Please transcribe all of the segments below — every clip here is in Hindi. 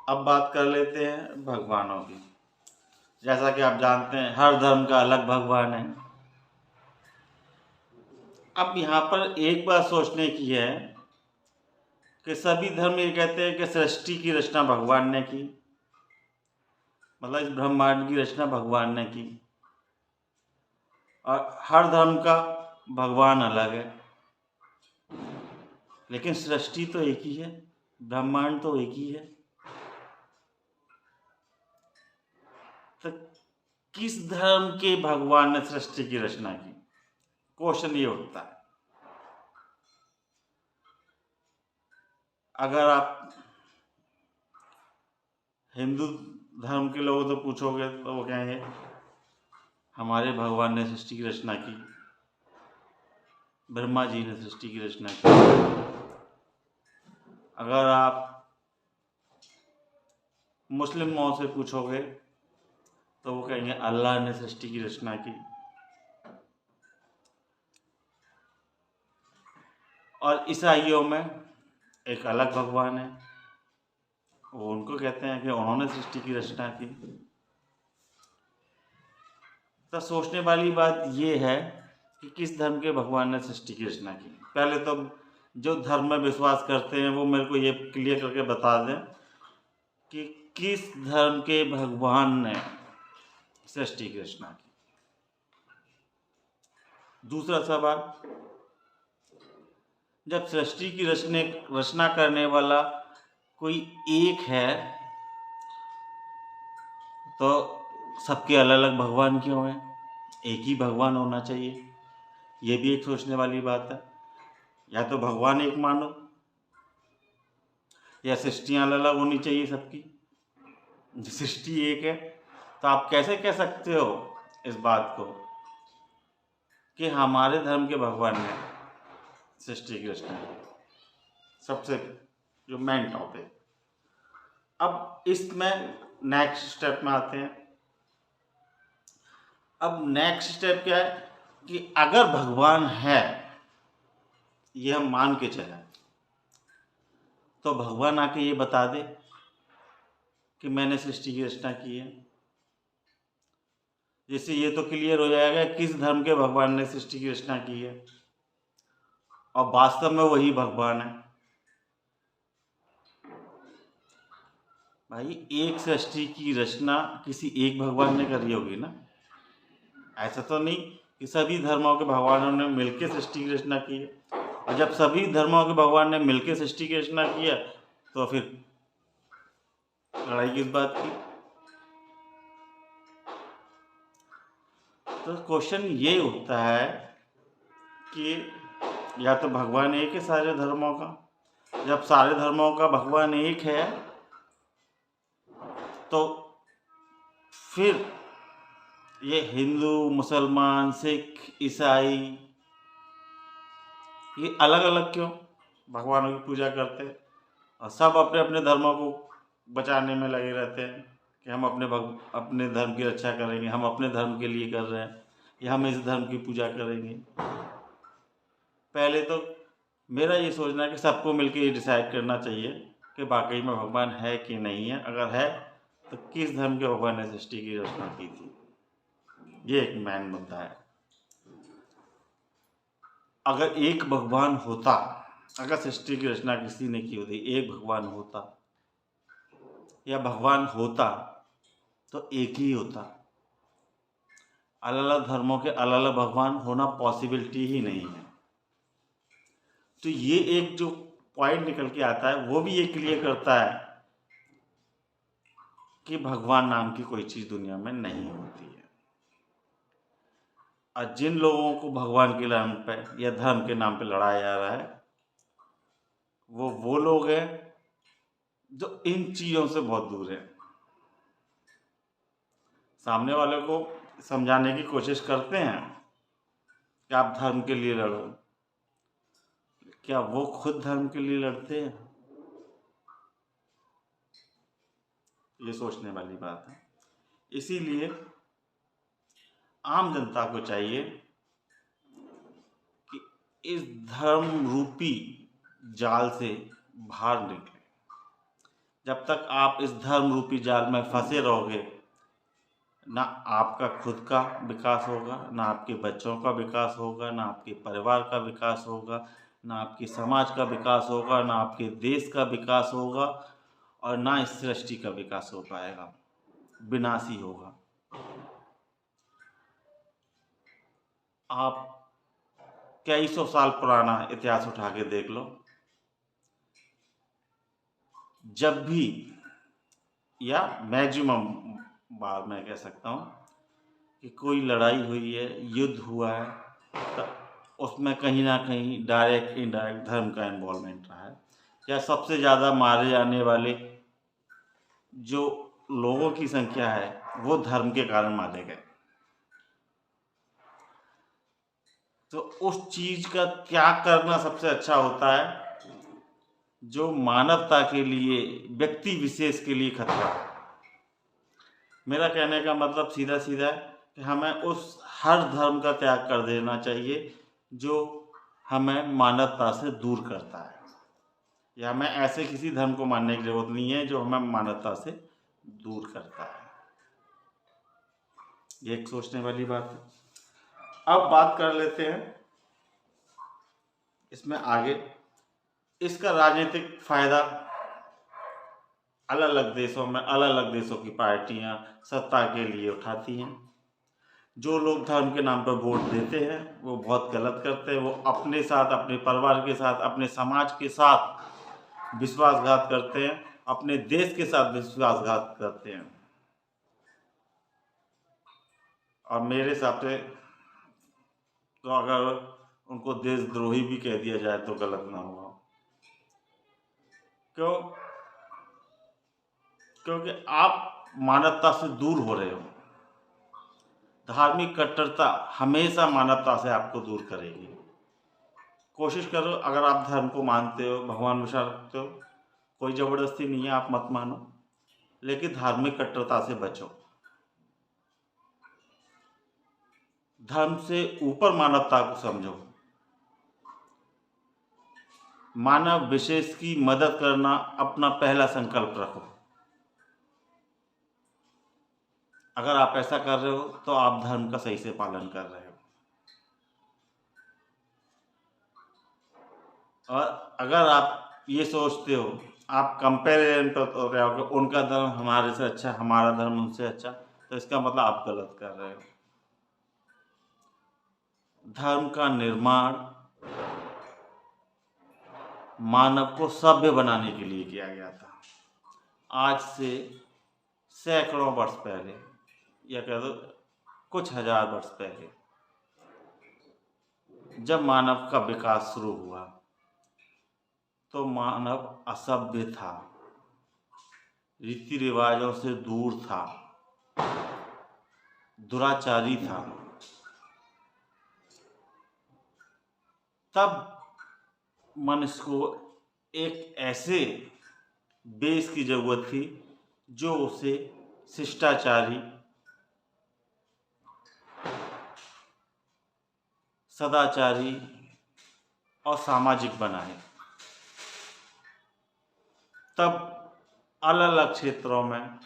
अब बात कर लेते हैं भगवानों की। जैसा कि आप जानते हैं हर धर्म का अलग भगवान है। अब यहाँ पर एक बात सोचने की है कि सभी धर्म ये कहते हैं कि सृष्टि की रचना भगवान ने की, मतलब इस ब्रह्मांड की रचना भगवान ने की, और हर धर्म का भगवान अलग है, लेकिन सृष्टि तो एक ही है, ब्रह्मांड तो एक ही है। तो किस धर्म के भगवान ने सृष्टि की रचना की? क्वेश्चन ये उठता है। अगर आप हिंदू धर्म के लोगों से पूछोगे तो वो कहेंगे हमारे भगवान ने सृष्टि की रचना की, ब्रह्मा जी ने सृष्टि की रचना की। अगर आप मुस्लिमों से पूछोगे तो वो कहेंगे अल्लाह ने सृष्टि की रचना की। और ईसाइयों में एक अलग भगवान है, वो उनको कहते हैं कि उन्होंने सृष्टि की रचना की। तो सोचने वाली बात ये है कि किस धर्म के भगवान ने सृष्टि की रचना की। पहले तो जो धर्म में विश्वास करते हैं वो मेरे को ये क्लियर करके बता दें कि किस धर्म के भगवान ने सृष्टि की रचना की। दूसरा सवाल, जब सृष्टि की रचना करने वाला कोई एक है तो सबके अलग अलग भगवान क्यों हैं? एक ही भगवान होना चाहिए। ये भी एक सोचने वाली बात है। या तो भगवान एक मानो या सृष्टियाँ अलग अलग होनी चाहिए सबकी। सृष्टि एक है तो आप कैसे कह सकते हो इस बात को कि हमारे धर्म के भगवान ने सृष्टि की रचना की? सबसे जो मेन टॉपिक। अब इसमें नेक्स्ट स्टेप में आते हैं। अब नेक्स्ट स्टेप क्या है कि अगर भगवान है, ये हम मान के चलें, तो भगवान आके ये बता दे कि मैंने सृष्टि की रचना की है। जिससे ये तो क्लियर हो जाएगा किस धर्म के भगवान ने सृष्टि की रचना की है और वास्तव में वही भगवान है। भाई एक सृष्टि की रचना किसी एक भगवान ने करी होगी ना। ऐसा तो नहीं कि सभी धर्मों के भगवानों ने मिलकर सृष्टि की रचना की है। और जब सभी धर्मों के भगवान ने मिलकर सृष्टि की रचना की है तो फिर लड़ाई किस बात की? तो क्वेश्चन ये उठता है कि या तो भगवान एक है सारे धर्मों का। जब सारे धर्मों का भगवान एक है तो फिर ये हिंदू, मुसलमान, सिख, ईसाई ये अलग अलग क्यों भगवानों की पूजा करते हैं? और सब अपने अपने धर्मों को बचाने में लगे रहते हैं कि हम अपने धर्म की रक्षा करेंगे, हम अपने धर्म के लिए कर रहे हैं या हम इस धर्म की पूजा करेंगे। पहले तो मेरा ये सोचना है कि सबको मिलकर ये डिसाइड करना चाहिए कि वाकई में भगवान है कि नहीं है। अगर है तो किस धर्म के भगवान ने सृष्टि की रचना की थी? ये एक मेन मुद्दा है। अगर एक भगवान होता, अगर सृष्टि की रचना किसी ने की होती, एक भगवान होता या भगवान होता तो एक ही होता। अलग अलग धर्मों के अलग अलग भगवान होना पॉसिबिलिटी ही नहीं है। तो ये एक जो पॉइंट निकल के आता है वो भी ये क्लियर करता है कि भगवान नाम की कोई चीज़ दुनिया में नहीं होती है। और जिन लोगों को भगवान के नाम पे या धर्म के नाम पे लड़ाया जा रहा है वो लोग हैं जो इन चीज़ों से बहुत दूर हैं। सामने वाले को समझाने की कोशिश करते हैं कि आप धर्म के लिए लड़ो, क्या वो खुद धर्म के लिए लड़ते हैं? ये सोचने वाली बात है। इसीलिए आम जनता को चाहिए कि इस धर्म रूपी जाल से बाहर निकले। जब तक आप इस धर्म रूपी जाल में फंसे रहोगे, ना आपका खुद का विकास होगा, ना आपके बच्चों का विकास होगा, ना आपके परिवार का विकास होगा, ना आपके समाज का विकास होगा, ना आपके देश का विकास होगा, और ना इस सृष्टि का विकास हो पाएगा, विनाशी होगा। आप कई सौ साल पुराना इतिहास उठा के देख लो, जब भी, या मैक्सिमम बार मैं कह सकता हूँ कि कोई लड़ाई हुई है, युद्ध हुआ है, तो उसमें कहीं ना कहीं डायरेक्ट इनडायरेक्ट धर्म का इन्वॉल्वमेंट रहा है। या सबसे ज़्यादा मारे जाने वाले जो लोगों की संख्या है वो धर्म के कारण मारे गए। तो उस चीज का त्याग करना सबसे अच्छा होता है जो मानवता के लिए, व्यक्ति विशेष के लिए खतरा है। मेरा कहने का मतलब सीधा सीधा है कि हमें उस हर धर्म का त्याग कर देना चाहिए जो हमें मानवता से दूर करता है, या हमें ऐसे किसी धर्म को मानने की जरूरत नहीं है जो हमें मानवता से दूर करता है। ये एक सोचने वाली बात है। अब बात कर लेते हैं इसमें आगे, इसका राजनीतिक फायदा अलग अलग देशों में अलग अलग देशों की पार्टियां सत्ता के लिए उठाती हैं। जो लोग धर्म के नाम पर वोट देते हैं वो बहुत गलत करते हैं। वो अपने साथ, अपने परिवार के साथ, अपने समाज के साथ विश्वासघात करते हैं, अपने देश के साथ विश्वासघात करते हैं। और मेरे हिसाब से तो अगर उनको देशद्रोही भी कह दिया जाए तो गलत ना होगा। क्यों? क्योंकि आप मानवता से दूर हो रहे हो। धार्मिक कट्टरता हमेशा मानवता से आपको दूर करेगी। कोशिश करो, अगर आप धर्म को मानते हो, भगवान विश्वास रखते हो, कोई जबरदस्ती नहीं है, आप मत मानो, लेकिन धार्मिक कट्टरता से बचो। धर्म से ऊपर मानवता को समझो। मानव विशेष की मदद करना अपना पहला संकल्प रखो। अगर आप ऐसा कर रहे हो तो आप धर्म का सही से पालन कर रहे हो। और अगर आप ये सोचते हो, आप कंपेरिजन पर तो रहे हो कि उनका धर्म हमारे से अच्छा, हमारा धर्म उनसे अच्छा, तो इसका मतलब आप गलत कर रहे हो। धर्म का निर्माण मानव को सभ्य बनाने के लिए किया गया था। आज से सैकड़ों वर्ष पहले, या कह दो कुछ हजार वर्ष पहले, जब मानव का विकास शुरू हुआ तो मानव असभ्य था, रीति रिवाजों से दूर था, दुराचारी था। तब मनुष्य को एक ऐसे बेस की जरूरत थी जो उसे शिष्टाचारी, सदाचारी और सामाजिक बनाए। तब अलग अलग क्षेत्रों में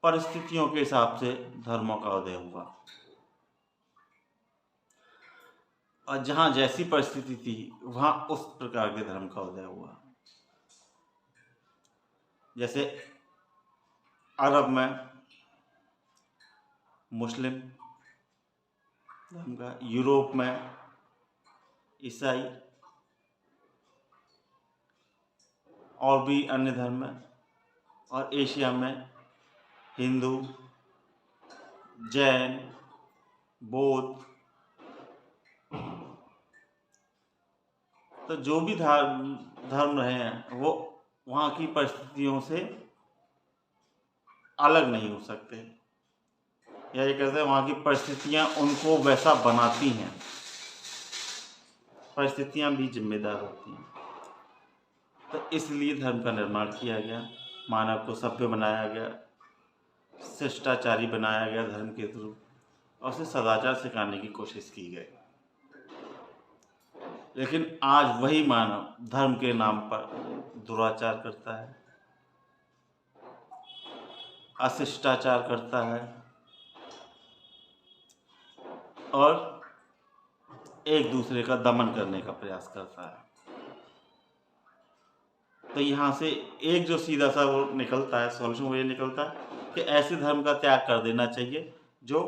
परिस्थितियों के हिसाब से धर्मों का उदय हुआ, और जहाँ जैसी परिस्थिति थी वहाँ उस प्रकार के धर्म का उदय हुआ। जैसे अरब में मुस्लिम धर्म का, यूरोप में ईसाई, और भी अन्य धर्म में, और एशिया में हिंदू, जैन, बौद्ध। तो जो भी धर्म रहे हैं वो वहाँ की परिस्थितियों से अलग नहीं हो सकते, या ये कहते हैं वहाँ की परिस्थितियाँ उनको वैसा बनाती हैं। परिस्थितियाँ भी जिम्मेदार होती हैं। तो इसलिए धर्म का निर्माण किया गया, मानव को सभ्य बनाया गया, शिष्टाचारी बनाया गया धर्म के थ्रू, और उसे सदाचार सिखाने की कोशिश की गई। लेकिन आज वही मानव धर्म के नाम पर दुराचार करता है, अशिष्टाचार करता है और एक दूसरे का दमन करने का प्रयास करता है। तो यहाँ से एक जो सीधा सा वो निकलता है, सॉल्यूशन वो ये निकलता है कि ऐसे धर्म का त्याग कर देना चाहिए जो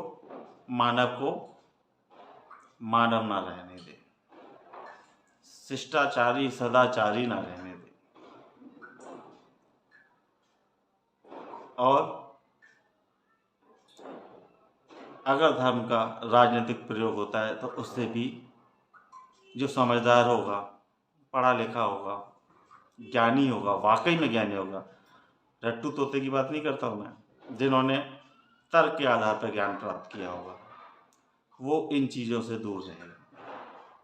मानव को मानव ना रहने दे, शिष्टाचारी सदाचारी ना रहने दे। और अगर धर्म का राजनीतिक प्रयोग होता है तो उससे भी जो समझदार होगा, पढ़ा लिखा होगा, ज्ञानी होगा, वाकई में ज्ञानी होगा, रट्टू तोते की बात नहीं करता हूँ मैं, जिन्होंने तर्क के आधार पर ज्ञान प्राप्त किया होगा, वो इन चीज़ों से दूर रहेगा।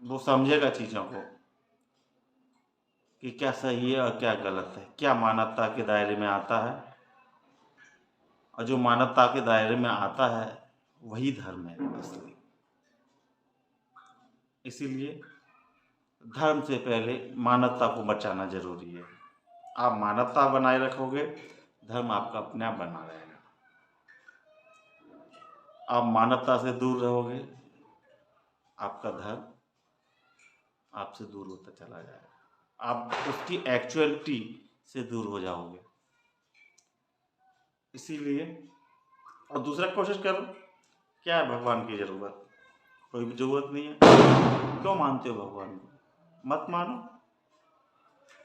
वो समझेगा चीज़ों को कि क्या सही है और क्या गलत है, क्या मानवता के दायरे में आता है, और जो मानवता के दायरे में आता है वही धर्म है असली। इसीलिए धर्म से पहले मानवता को बचाना जरूरी है। आप मानवता बनाए रखोगे, धर्म आपका अपने आप बना रहेगा। आप मानवता से दूर रहोगे, आपका धर्म आपसे दूर होता चला जाएगा, आप उसकी एक्चुअलिटी से दूर हो जाओगे। इसीलिए और दूसरा कोशिश करो, क्या है भगवान की ज़रूरत? कोई भी ज़रूरत नहीं है। क्यों मानते हो भगवान को? मत मानो।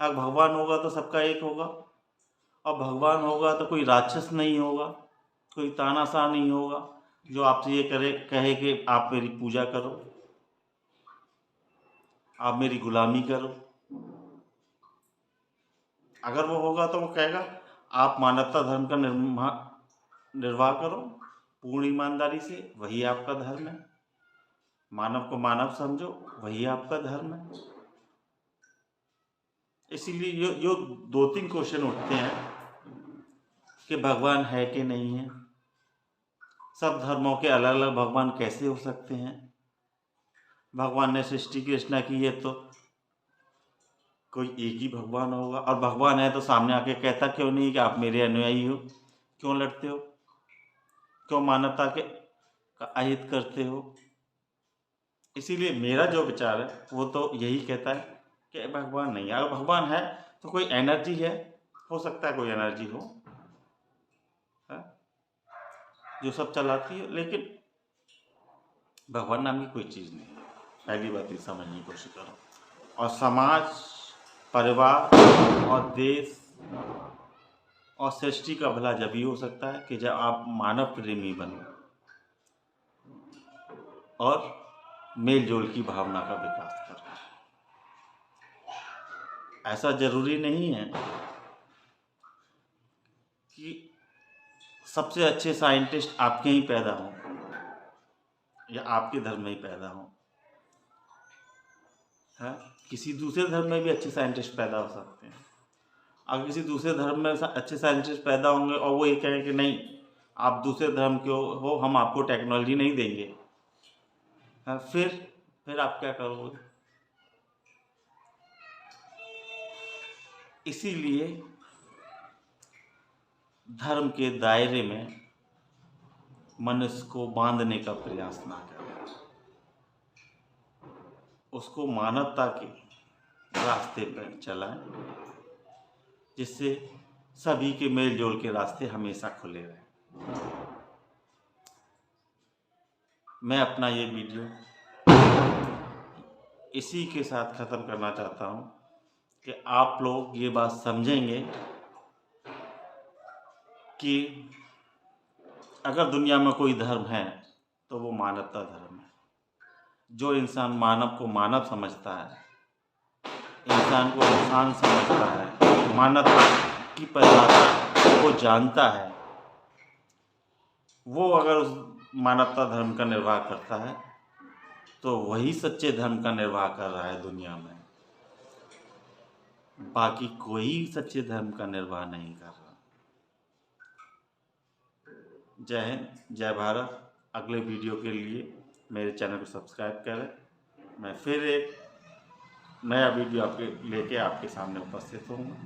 अगर भगवान होगा तो सबका एक होगा, और भगवान होगा तो कोई राक्षस नहीं होगा, कोई तानाशाह नहीं होगा जो आपसे ये कहे कि आप मेरी पूजा करो, आप मेरी गुलामी करो। अगर वो होगा तो वो कहेगा आप मानवता धर्म का निर्वाह करो पूर्ण ईमानदारी से, वही आपका धर्म है। मानव को मानव समझो, वही आपका धर्म है। इसीलिए जो 2-3 क्वेश्चन उठते हैं कि भगवान है कि नहीं है, सब धर्मों के अलग अलग भगवान कैसे हो सकते हैं, भगवान ने सृष्टि की रचना की है तो कोई एक ही भगवान होगा, और भगवान है तो सामने आके कहता क्यों नहीं कि आप मेरे अनुयायी हो? क्यों लड़ते हो? क्यों मानवता के का अहित करते हो? इसीलिए मेरा जो विचार है वो तो यही कहता है कि भगवान नहीं है। अगर भगवान है तो कोई एनर्जी है, हो सकता है कोई एनर्जी हो है? जो सब चलाती है, लेकिन भगवान नाम की कोई चीज़ नहीं है। पहली बात ये समझने की कोशिश करो। और समाज, परिवार और देश और सृष्टि का भला जब ही हो सकता है कि जब आप मानव प्रेमी बनो और मेल जोल की भावना का विकास करो। ऐसा जरूरी नहीं है कि सबसे अच्छे साइंटिस्ट आपके ही पैदा हों या आपके धर्म में ही पैदा हों, है? किसी दूसरे धर्म में भी अच्छे साइंटिस्ट पैदा हो सकते हैं। अगर किसी दूसरे धर्म में अच्छे साइंटिस्ट पैदा होंगे और वो ये कहें कि नहीं आप दूसरे धर्म के हो, हम आपको टेक्नोलॉजी नहीं देंगे, है? फिर आप क्या करोगे? इसीलिए धर्म के दायरे में मनुष्य को बांधने का प्रयास ना करें, उसको मानवता के रास्ते पर चलाएं, जिससे सभी के मेल जोल के रास्ते हमेशा खुले रहें। मैं अपना ये वीडियो इसी के साथ ख़त्म करना चाहता हूँ कि आप लोग ये बात समझेंगे कि अगर दुनिया में कोई धर्म है तो वो मानवता धर्म है। जो इंसान मानव को मानव समझता है, इंसान को इंसान समझता है, मानवता की परिभाषा को जानता है, वो अगर उस मानवता धर्म का निर्वाह करता है तो वही सच्चे धर्म का निर्वाह कर रहा है दुनिया में। बाकी कोई सच्चे धर्म का निर्वाह नहीं कर रहा। जय हिंद, जय भारत। अगले वीडियो के लिए मेरे चैनल को सब्सक्राइब करें। मैं फिर एक नया वीडियो लेके आपके सामने उपस्थित होऊंगा।